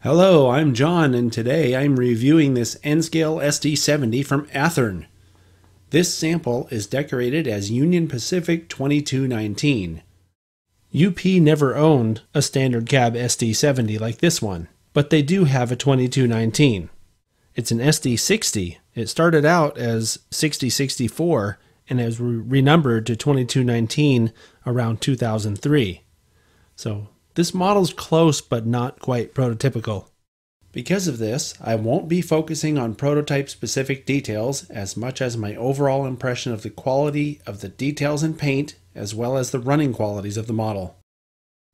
Hello, I'm John, and today I'm reviewing this N-Scale SD70 from Athearn. This sample is decorated as Union Pacific 2219. UP never owned a standard cab SD70 like this one, but they do have a 2219. It's an SD60. It started out as 6064 and has renumbered to 2219 around 2003. So this model's close but not quite prototypical. Because of this, I won't be focusing on prototype-specific details as much as my overall impression of the quality of the details and paint, as well as the running qualities of the model.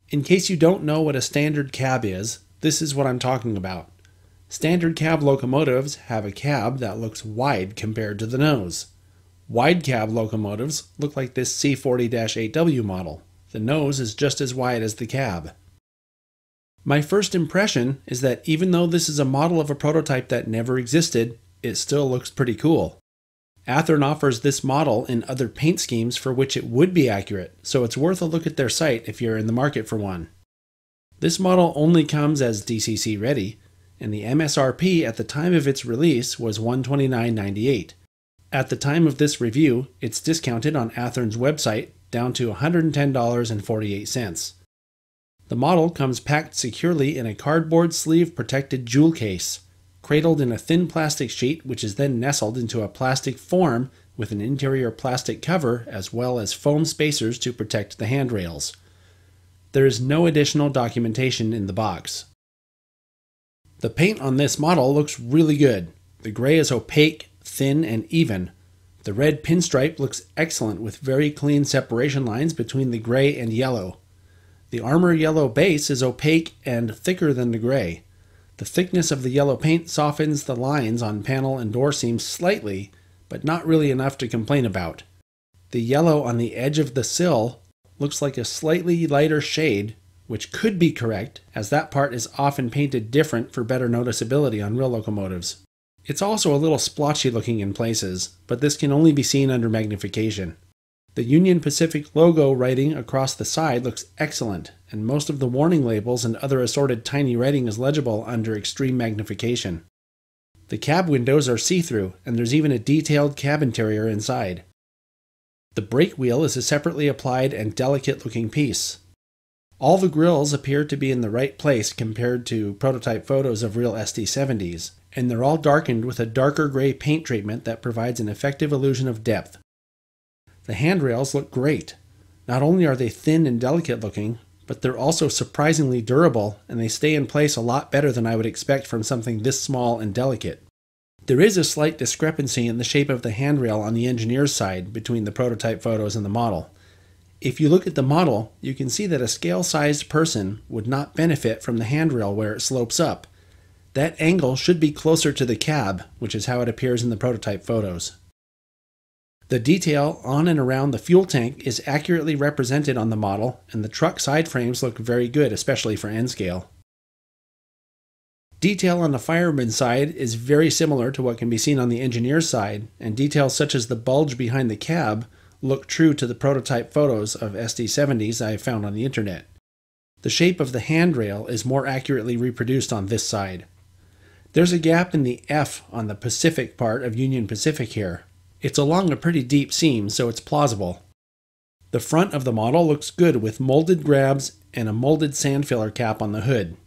In case you don't know what a standard cab is, this is what I'm talking about. Standard cab locomotives have a cab that looks wide compared to the nose. Wide cab locomotives look like this C40-8W model. The nose is just as wide as the cab. My first impression is that even though this is a model of a prototype that never existed, it still looks pretty cool. Athearn offers this model in other paint schemes for which it would be accurate, so it's worth a look at their site if you're in the market for one. This model only comes as DCC ready, and the MSRP at the time of its release was $129.98. At the time of this review, it's discounted on Athearn's website down to $110.48. The model comes packed securely in a cardboard sleeve protected jewel case, cradled in a thin plastic sheet which is then nestled into a plastic form with an interior plastic cover as well as foam spacers to protect the handrails. There is no additional documentation in the box. The paint on this model looks really good. The gray is opaque, thin, and even. The red pinstripe looks excellent with very clean separation lines between the gray and yellow. The armor yellow base is opaque and thicker than the gray. The thickness of the yellow paint softens the lines on panel and door seams slightly, but not really enough to complain about. The yellow on the edge of the sill looks like a slightly lighter shade, which could be correct, as that part is often painted different for better noticeability on real locomotives. It's also a little splotchy looking in places, but this can only be seen under magnification. The Union Pacific logo writing across the side looks excellent, and most of the warning labels and other assorted tiny writing is legible under extreme magnification. The cab windows are see-through, and there's even a detailed cab interior inside. The brake wheel is a separately applied and delicate-looking piece. All the grills appear to be in the right place compared to prototype photos of real SD70s, and they're all darkened with a darker gray paint treatment that provides an effective illusion of depth. The handrails look great. Not only are they thin and delicate looking, but they're also surprisingly durable, and they stay in place a lot better than I would expect from something this small and delicate. There is a slight discrepancy in the shape of the handrail on the engineer's side between the prototype photos and the model. If you look at the model, you can see that a scale-sized person would not benefit from the handrail where it slopes up. That angle should be closer to the cab, which is how it appears in the prototype photos. The detail on and around the fuel tank is accurately represented on the model, and the truck side frames look very good, especially for N-scale. Detail on the fireman's side is very similar to what can be seen on the engineer's side, and details such as the bulge behind the cab look true to the prototype photos of SD70s I have found on the internet. The shape of the handrail is more accurately reproduced on this side. There's a gap in the F on the Pacific part of Union Pacific here. It's along a pretty deep seam, so it's plausible. The front of the model looks good with molded grabs and a molded sand filler cap on the hood.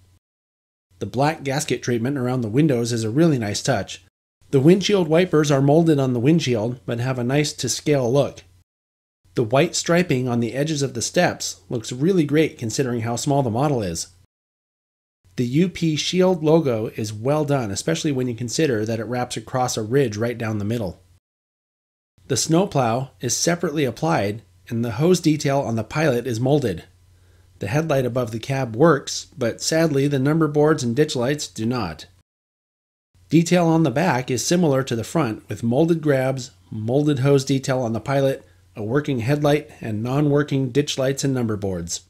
The black gasket treatment around the windows is a really nice touch. The windshield wipers are molded on the windshield, but have a nice to-scale look. The white striping on the edges of the steps looks really great considering how small the model is. The UP Shield logo is well done, especially when you consider that it wraps across a ridge right down the middle. The snowplow is separately applied, and the hose detail on the pilot is molded. The headlight above the cab works, but sadly the number boards and ditch lights do not. Detail on the back is similar to the front, with molded grabs, molded hose detail on the pilot, a working headlight, and non-working ditch lights and number boards.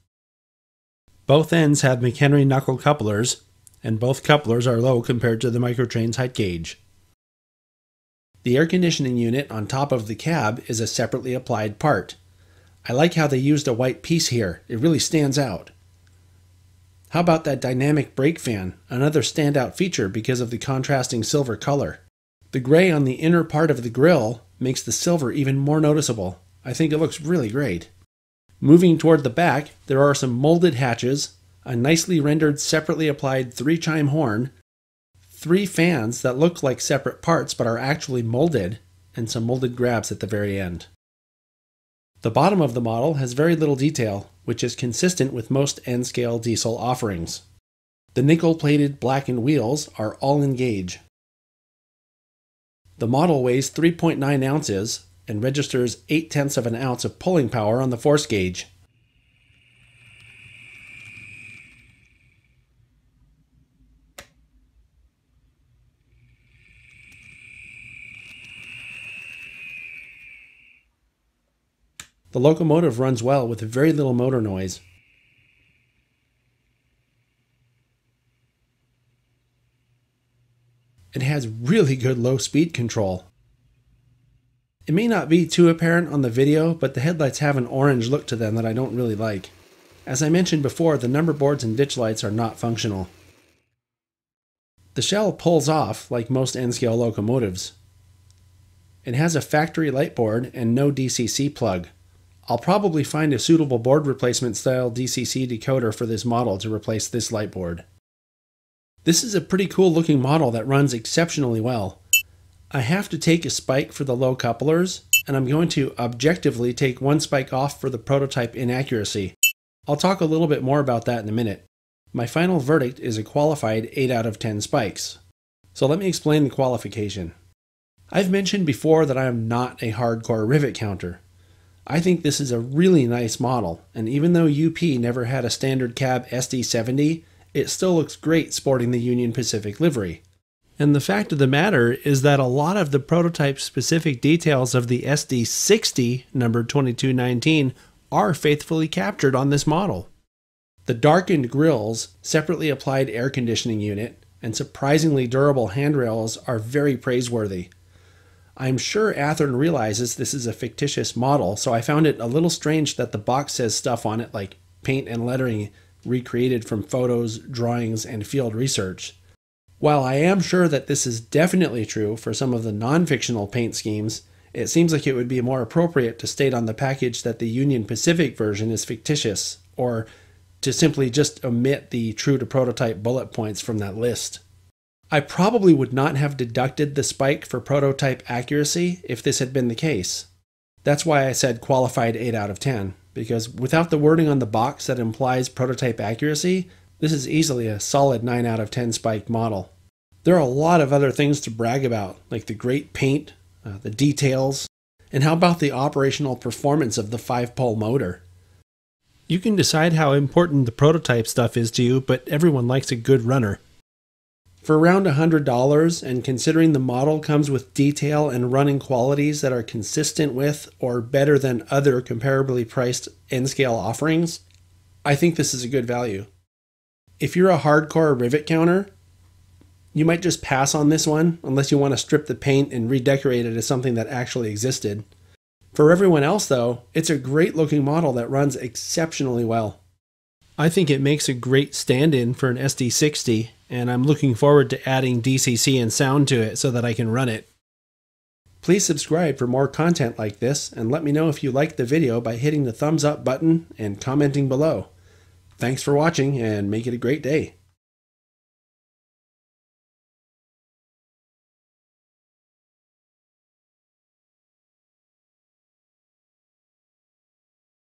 Both ends have McHenry knuckle couplers, and both couplers are low compared to the microtrain's height gauge. The air conditioning unit on top of the cab is a separately applied part. I like how they used a white piece here. It really stands out. How about that dynamic brake fan, another standout feature because of the contrasting silver color. The gray on the inner part of the grille makes the silver even more noticeable. I think it looks really great. Moving toward the back, there are some molded hatches, a nicely rendered separately applied 3-chime horn, 3 fans that look like separate parts but are actually molded, and some molded grabs at the very end. The bottom of the model has very little detail, which is consistent with most N-scale diesel offerings. The nickel-plated blackened wheels are all in gauge. The model weighs 3.9 ounces and registers 0.8 of an ounce of pulling power on the force gauge. The locomotive runs well with very little motor noise. It has really good low speed control. It may not be too apparent on the video, but the headlights have an orange look to them that I don't really like. As I mentioned before, the number boards and ditch lights are not functional. The shell pulls off like most N-scale locomotives. It has a factory light board and no DCC plug. I'll probably find a suitable board replacement style DCC decoder for this model to replace this light board. This is a pretty cool looking model that runs exceptionally well. I have to take a spike for the low couplers, and I'm going to objectively take one spike off for the prototype inaccuracy. I'll talk a little bit more about that in a minute. My final verdict is a qualified 8 out of 10 spikes. So let me explain the qualification. I've mentioned before that I am not a hardcore rivet counter. I think this is a really nice model, and even though UP never had a standard cab SD70, it still looks great sporting the Union Pacific livery. And the fact of the matter is that a lot of the prototype-specific details of the SD60, numbered 2219, are faithfully captured on this model. The darkened grills, separately applied air conditioning unit, and surprisingly durable handrails are very praiseworthy. I'm sure Athearn realizes this is a fictitious model, so I found it a little strange that the box says stuff on it like paint and lettering recreated from photos, drawings, and field research. While I am sure that this is definitely true for some of the non-fictional paint schemes, it seems like it would be more appropriate to state on the package that the Union Pacific version is fictitious, or to simply just omit the true-to-prototype bullet points from that list. I probably would not have deducted the spike for prototype accuracy if this had been the case. That's why I said qualified 8 out of 10, because without the wording on the box that implies prototype accuracy, this is easily a solid 9 out of 10 spiked model. There are a lot of other things to brag about, like the great paint, the details, and how about the operational performance of the 5-pole motor? You can decide how important the prototype stuff is to you, but everyone likes a good runner. For around $100, and considering the model comes with detail and running qualities that are consistent with or better than other comparably priced N-scale offerings, I think this is a good value. If you're a hardcore rivet counter, you might just pass on this one unless you want to strip the paint and redecorate it as something that actually existed. For everyone else though, it's a great looking model that runs exceptionally well. I think it makes a great stand-in for an SD60, and I'm looking forward to adding DCC and sound to it so that I can run it. Please subscribe for more content like this, and let me know if you liked the video by hitting the thumbs up button and commenting below. Thanks for watching, and make it a great day.